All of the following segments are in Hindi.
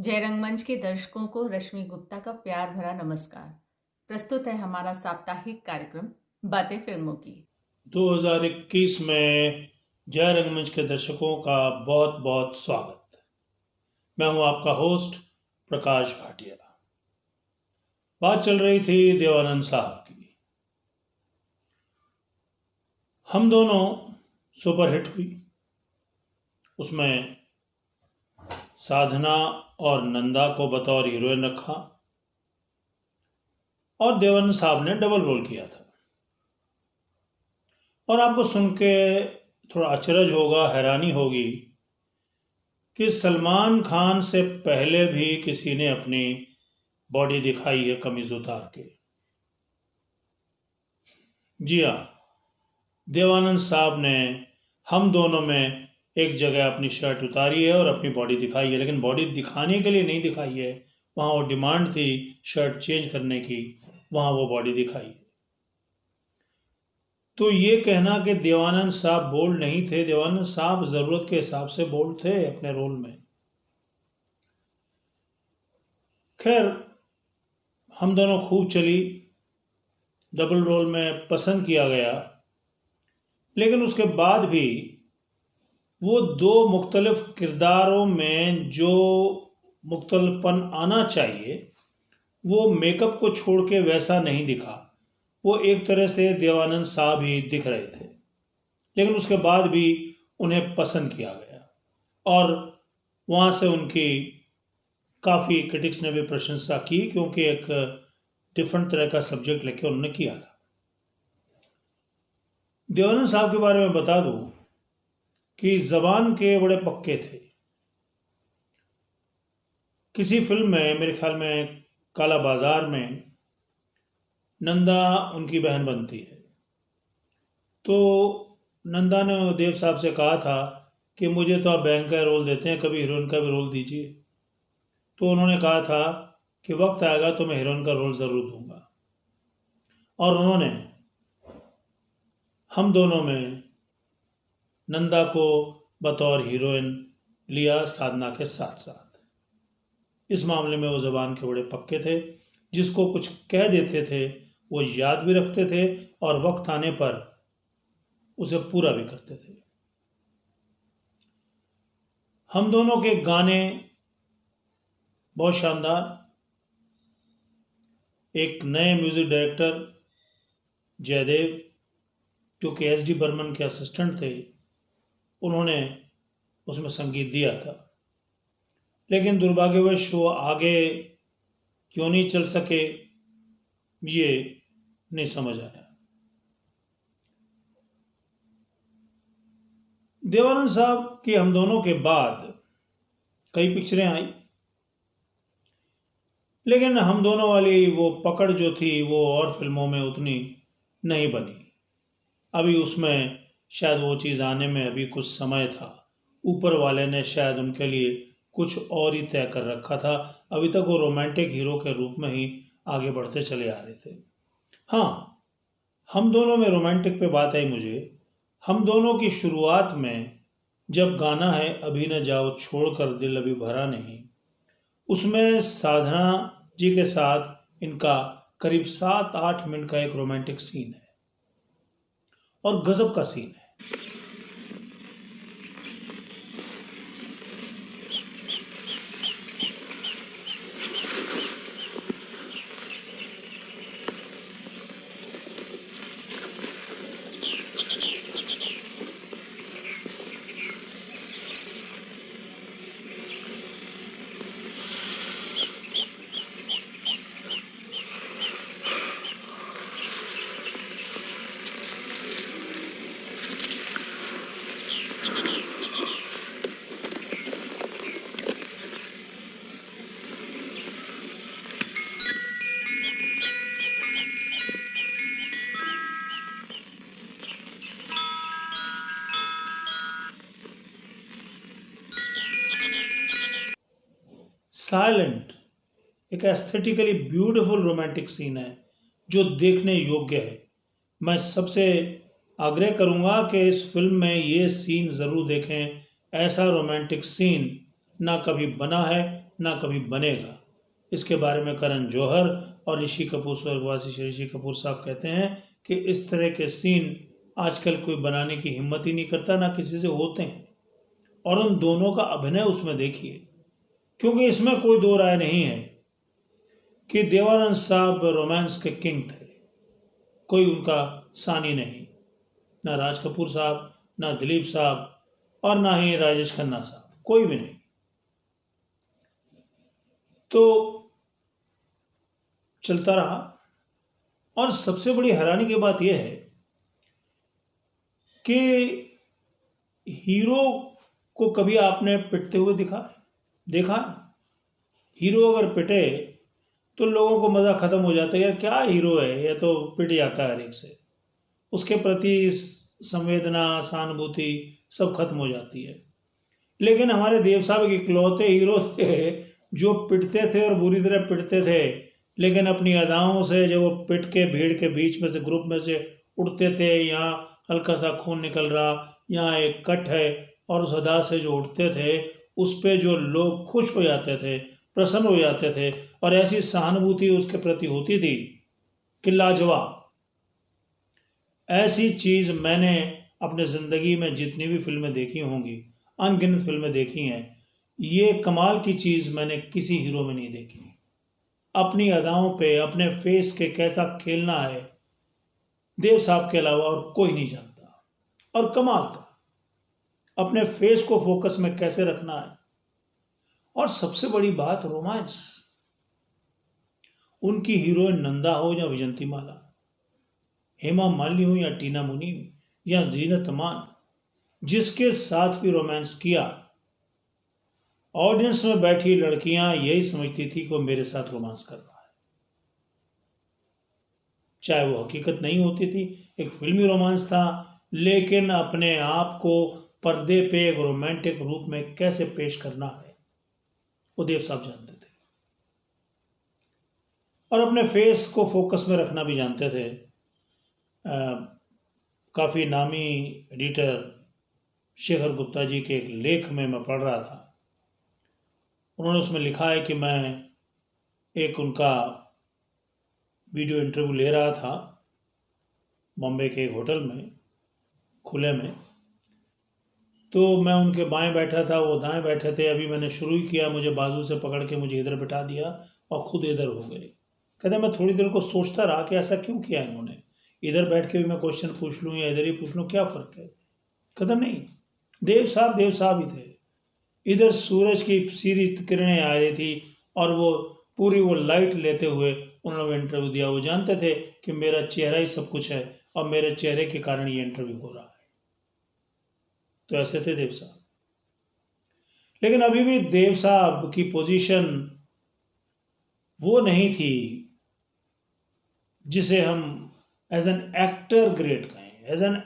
जय रंगमंच के दर्शकों को रश्मि गुप्ता का प्यार भरा नमस्कार। प्रस्तुत है हमारा साप्ताहिक कार्यक्रम बातें फिल्मों की। 2021 में जय रंगमंच के दर्शकों का बहुत बहुत स्वागत। मैं हूं आपका होस्ट प्रकाश भाटिया। बात चल रही थी देवानंद साहब की। हम दोनों सुपरहिट हुई। उसमें साधना और नंदा को बतौर हीरोइन रखा और देवानंद साहब ने डबल रोल किया था। और आपको सुन के थोड़ा अचरज होगा, हैरानी होगी कि सलमान खान से पहले भी किसी ने अपनी बॉडी दिखाई है कमीज उतार के। जी हाँ, देवानंद साहब ने हम दोनों में एक जगह अपनी शर्ट उतारी है और अपनी बॉडी दिखाई है, लेकिन बॉडी दिखाने के लिए नहीं दिखाई है। वहाँ वो डिमांड थी शर्ट चेंज करने की, वहाँ वो बॉडी दिखाई है। तो ये कहना कि देवानंद साहब बोल्ड नहीं थे, देवानंद साहब ज़रूरत के हिसाब से बोल्ड थे अपने रोल में। खैर, हम दोनों खूब चली, डबल रोल में पसंद किया गया, लेकिन उसके बाद भी वो दो मुख्तलिफ किरदारों में जो मुख्तलफपन आना चाहिए वो मेकअप को छोड़ के वैसा नहीं दिखा। वो एक तरह से देवानंद साहब ही दिख रहे थे, लेकिन उसके बाद भी उन्हें पसंद किया गया और वहाँ से उनकी काफ़ी क्रिटिक्स ने भी प्रशंसा की, क्योंकि एक डिफरेंट तरह का सब्जेक्ट लेके उन्होंने किया था। देवानंद साहब के बारे में बता दूं कि जबान के बड़े पक्के थे। किसी फिल्म में, मेरे ख्याल में काला बाजार में, नंदा उनकी बहन बनती है। तो नंदा ने देव साहब से कहा था कि मुझे तो आप बहन का रोल देते हैं, कभी हीरोइन का भी रोल दीजिए। तो उन्होंने कहा था कि वक्त आएगा तो मैं हीरोइन का रोल ज़रूर दूंगा। और उन्होंने हम दोनों में नंदा को बतौर हीरोइन लिया, साधना के साथ साथ। इस मामले में वो ज़बान के बड़े पक्के थे। जिसको कुछ कह देते थे वो याद भी रखते थे और वक्त आने पर उसे पूरा भी करते थे। हम दोनों के गाने बहुत शानदार। एक नए म्यूज़िक डायरेक्टर जयदेव, जो कि एस.डी. बर्मन के असिस्टेंट थे, उन्होंने उसमें संगीत दिया था, लेकिन दुर्भाग्यवश वो आगे क्यों नहीं चल सके ये नहीं समझ आया। देवानंद साहब की हम दोनों के बाद कई पिक्चरें आई, लेकिन हम दोनों वाली वो पकड़ जो थी वो और फिल्मों में उतनी नहीं बनी। अभी उसमें शायद वो चीज़ आने में अभी कुछ समय था। ऊपर वाले ने शायद उनके लिए कुछ और ही तय कर रखा था। अभी तक वो रोमांटिक हीरो के रूप में ही आगे बढ़ते चले आ रहे थे। हाँ, हम दोनों में रोमांटिक पे बात आई मुझे। हम दोनों की शुरुआत में जब गाना है अभी न जाओ छोड़कर दिल अभी भरा नहीं, उसमें साधना जी के साथ इनका करीब 7-8 मिनट का एक रोमांटिक सीन है और गजब का सीन है। साइलेंट एक एस्थेटिकली ब्यूटीफुल रोमांटिक सीन है जो देखने योग्य है। मैं सबसे आग्रह करूंगा कि इस फिल्म में ये सीन ज़रूर देखें। ऐसा रोमांटिक सीन ना कभी बना है ना कभी बनेगा। इसके बारे में करण जौहर और ऋषि कपूर, स्वर्गवासी श्री ऋषि कपूर साहब कहते हैं कि इस तरह के सीन आजकल कोई बनाने की हिम्मत ही नहीं करता, ना किसी से होते हैं। और उन दोनों का अभिनय उसमें देखिए, क्योंकि इसमें कोई दो राय नहीं है कि देवानंद साहब रोमांस के किंग थे, कोई उनका सानी नहीं, ना राज कपूर साहब, ना दिलीप साहब और ना ही राजेश खन्ना साहब, कोई भी नहीं। तो चलता रहा। और सबसे बड़ी हैरानी की बात यह है कि हीरो को कभी आपने पिटते हुए देखा? हीरो अगर पिटे तो लोगों को मजा खत्म हो जाता है, यार क्या हीरो है, ये तो पिट जाता है हर एक से, उसके प्रति संवेदना, सहानुभूति सब खत्म हो जाती है। लेकिन हमारे देव साहब एक इकलौते हीरो थे जो पिटते थे और बुरी तरह पिटते थे, लेकिन अपनी अदाओं से जब वो पिट के भीड़ के बीच में से, ग्रुप में से उठते थे, यहाँ हल्का सा खून निकल रहा, यहाँ एक कट है, और उस अदा से जो उठते थे उस पे जो लोग खुश हो जाते थे, प्रसन्न हो जाते थे, और ऐसी सहानुभूति उसके प्रति होती थी कि लाजवाब। ऐसी चीज मैंने अपने जिंदगी में जितनी भी फिल्में देखी होंगी, अनगिनत फिल्में देखी हैं, ये कमाल की चीज मैंने किसी हीरो में नहीं देखी। अपनी अदाओं पे, अपने फेस के कैसा खेलना है, देव साहब के अलावा और कोई नहीं जानता। और कमाल का अपने फेस को फोकस में कैसे रखना है। और सबसे बड़ी बात, रोमांस। उनकी हीरोइन नंदा हो या विजंतीमाला, हेमा मालिनी हो या टीना मुनीम या जीनत अमान, जिसके साथ भी रोमांस किया, ऑडियंस में बैठी लड़कियां यही समझती थी कि वो मेरे साथ रोमांस कर रहा है, चाहे वो हकीकत नहीं होती थी, एक फिल्मी रोमांस था, लेकिन अपने आप को पर्दे पे एक रोमांटिक रूप में कैसे पेश करना है वो देव साहब जानते थे। और अपने फेस को फोकस में रखना भी जानते थे। काफ़ी नामी एडिटर शेखर गुप्ता जी के एक लेख में मैं पढ़ रहा था, उन्होंने उसमें लिखा है कि मैं एक उनका वीडियो इंटरव्यू ले रहा था बॉम्बे के एक होटल में, खुले में। तो मैं उनके बाएं बैठा था, वो दाएं बैठे थे। अभी मैंने शुरू ही किया, मुझे बाजू से पकड़ के मुझे इधर बिठा दिया और खुद इधर हो गए। कहते मैं थोड़ी देर को सोचता रहा कि ऐसा क्यों किया इन्होंने, इधर बैठ के भी मैं क्वेश्चन पूछ लूँ या इधर ही पूछ लूँ, क्या फ़र्क है। कहता नहीं, देव साहब ही थे। इधर सूरज की सीधी किरणें आ रही थी और वो पूरी वो लाइट लेते हुए उन्होंने इंटरव्यू दिया। वो जानते थे कि मेरा चेहरा ही सब कुछ है और मेरे चेहरे के कारण ये इंटरव्यू हो रहा है। तो ऐसे थे देव साहब। लेकिन अभी भी देव साहब की पोजीशन वो नहीं थी जिसे हम एज एन एक्टर ग्रेट कहें। एज एन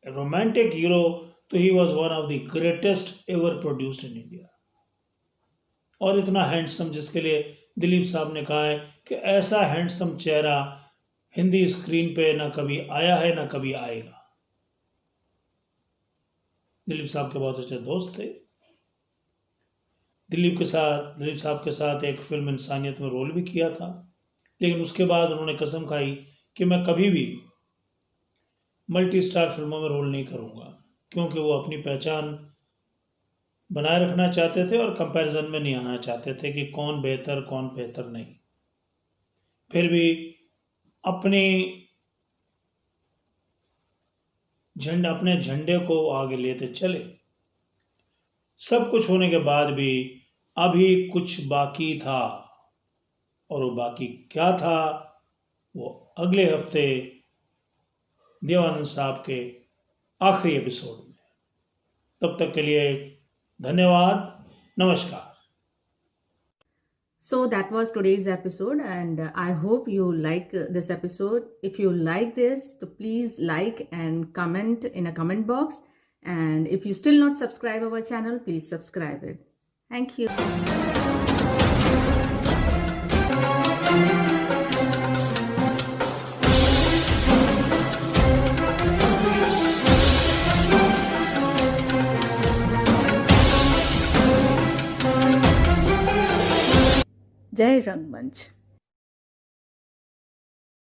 रोमांटिक हीरो तो he was one of the greatest ever produced in India. और इतना हैंडसम, जिसके लिए दिलीप साहब ने कहा है कि ऐसा हैंडसम चेहरा हिंदी स्क्रीन पे ना कभी आया है ना कभी आएगा। दिलीप साहब के बहुत अच्छे दोस्त थे। दिलीप साहब के साथ एक फिल्म इंसानियत में रोल भी किया था, लेकिन उसके बाद उन्होंने कसम खाई कि मैं कभी भी मल्टी स्टार फिल्मों में रोल नहीं करूंगा, क्योंकि वो अपनी पहचान बनाए रखना चाहते थे और कंपैरिजन में नहीं आना चाहते थे कि कौन बेहतर नहीं। फिर भी अपने झंडे को आगे लेते चले। सब कुछ होने के बाद भी अभी कुछ बाकी था, और वो बाकी क्या था वो अगले हफ्ते देवानंद साहब के आखिरी एपिसोड में। तब तक के लिए धन्यवाद, नमस्कार। So that was today's episode, and I hope you like this episode. If you like this, so please like and comment in a comment box. And if you still not subscribe our channel, please subscribe it. Thank you. जय रंगमंच।